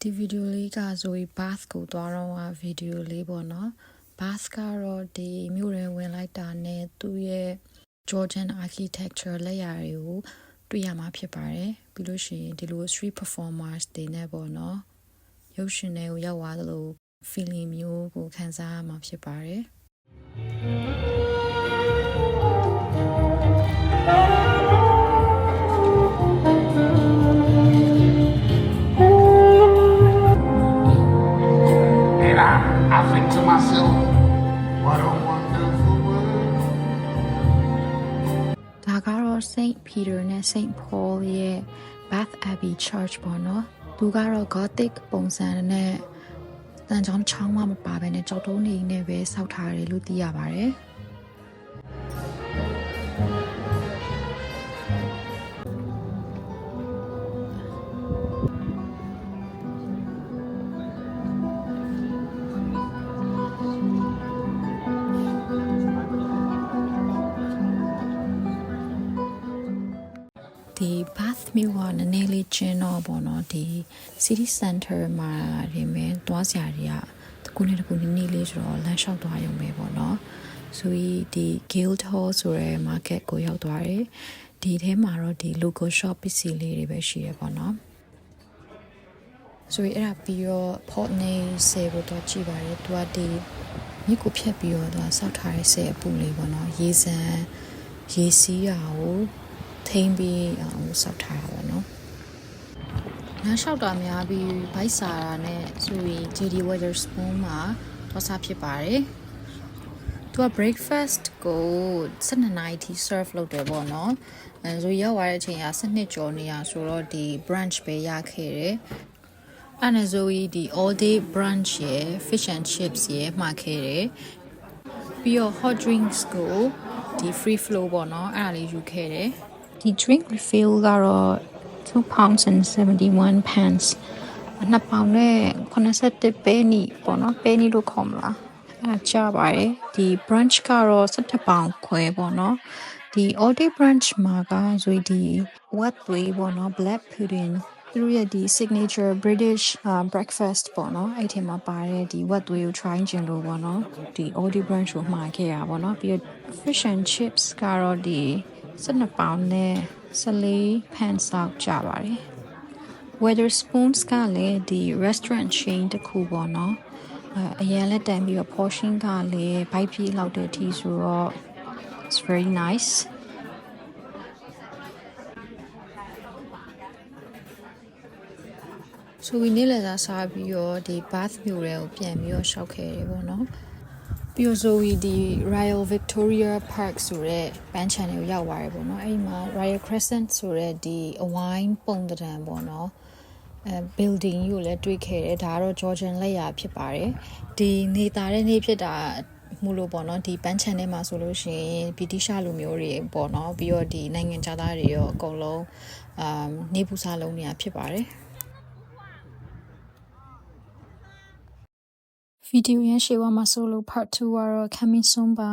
ဒီဗီဒီယိုလေးကဆိုရင် bath ကိုသွားတော့ဗီဒီယိုလေးပေါ့နော် bath ကတော့ဒီမြို့ရဲဝင်လိုက်တာနဲ့သူ့ရဲ့ Georgian architecture လက်ရာတွေကိုတွေ့ရမှာဖြစ်ပါတယ်ပြီးလို့ရှိရင်ဒီလို street performers တွေနဲ့ပေါ့နော်ရုပ်ရှင်တွေကိုရောက်သွားသလို feeling မျိုးကိုခံစားရမှာဖြစ်ပါတယ်I think to myself, what a wonderful world. ဒါကတော့ Saint Peter နဲ့ Saint Paul ရဲ့ Bath Abbey Church ပေါ့နော်သူကတော့ Gothic ပုံစံနဲ့တန်ကြောင်ချောင်းမှမပါဘဲနဲ့ကြောက်တုံးနေနဲ့ပဲဆောက်ထားတယ်လို့သိရပါတယ်ဒီ Bath မြို့ကနည်းနည်းလေးကျင်းတော့ပေါ့နော်ဒီ city center မှာနေမယ်သွားစရာတွေကတကူနဲ့တကူနည်းနည်းလေးဆိုတော့လမ်းလျှောက်သွားရုံပဲပေါ့နော်ဆိုပြီးဒီ Guildhall ဆိုတဲ့ market ကိုရောက်သွားတယ်ဒီထဲမှာတော့ဒီ local shop ပစ္စည်းလေးတွေပဲရှိရပေါ့နော်ဆိုပြီးအဲ့ဒါပြီးတော့ pot နဲ့ဆယ်ဖို့တော့ကြည့်ပါတယ်သူကဒီမြစ်ကိုဖြတ်ပြီးတော့သူကစောက်ထားတဲ့ဆယ်အပူလေးပေါ့နော်ရေစံရေစီးရာကိုထိမ့်ပြီးစောက်ထားတာပေါ့နော်။နားလျှောက်တာများပြီးဘိုက်စာတာနဲ့ဆိုရင် GD Wetherspoon မှာသွားစားဖြစ်ပါတယ်။သူက breakfast ကို12နာရီထိ serve လုပ်တယ်ပေါ့နော်။ဆိုရောက်သွားတဲ့အချိန်က12ကျော်နေရဆိုတော့ဒီ brunch ပဲရခဲ့တယ်။အဲ့နဲ့ဆိုရင်ဒီ all day brunch ရယ် fish and chips ရယ်မှာခဲ့တယ်။ပြီးတော့ hot drinks ကိုဒီ free flow ပေါ့နော်အဲ့ဒါလေးယူခဲ့တယ်။ဒီ drink refill ကတော့£2.71 နှစ်ပေါင်နဲ့81ပဲနီပေါ့နော်ပဲနီလို့ခေါ်မလားအဲ့ကြပါတယ်ဒီ brunch ကတော့17ပေါင်ခွဲပေါ့နော်ဒီ all day brunch မှာကဆိုဒီ what way ပေါ့နော် black pudding သူတို့ရဲ့ဒီ signature British breakfast ပေါ့နော်အဲ့ထဲမှာပါတယ်ဒီ what way ကို try ကျင်လို့ပေါ့နော်ဒီ all day brunch ကိုမှာခဲ့ရပါတော့ပြီးတော့ fish and chips ကတော့ဒီ12ပေါင်နဲ့14ပန်ဆောက်ကြပါတယ် Wetherspoons ကလည်းဒီ restaurant chain တစ်ခုပေါ့နော်အရင်လက်တန်ပြီးတော့ portion ကလည်းဘိုက်ပြေးလောက်တဲ့အထိဆိုတော့ it's very nice ဆိုပြီးနေ့လည်စာစားပြီးတော့ဒီ Bath မြို့တွေကိုပြန်ပြီးတော့ရှောက်ခဲ့တယ်ပေါ့နော်ပြီးတော့ဆိုဒီ Royal Victoria Park ဆိုတဲ့ပန်းခြံတွေကိုရောက်သွားတယ်ပေါ့နော်အဲ့ဒီမှာ Royal Crescent ဆိုတဲ့ဒီအဝိုင်းပုံသဏ္ဍာန်ပေါ့နော်building ကိုလည်းတွေ့ခဲ့တယ်ဒါကတော့ Georgian လက်ရာဖြစ်ပါတယ်ဒီနေတာတဲ့နေ့ဖြစ်တာမှုလို့ပေါ့နော်ဒီပန်းခြံထဲမှာဆိုလို့ရှိရင်ဗြိတိရှလူမျိုးတွေပေါ့နော်ပြီးတော့ဒီနိုင်ငံခြားသားတွေရောအကုန်လုံးနေပူစားလုံးနေရဖြစ်ပါတယ်ဗီဒီယိုရန်ရှေ့ဝါမှာဆိုလို့ part 2ကတော့ coming soon ပါ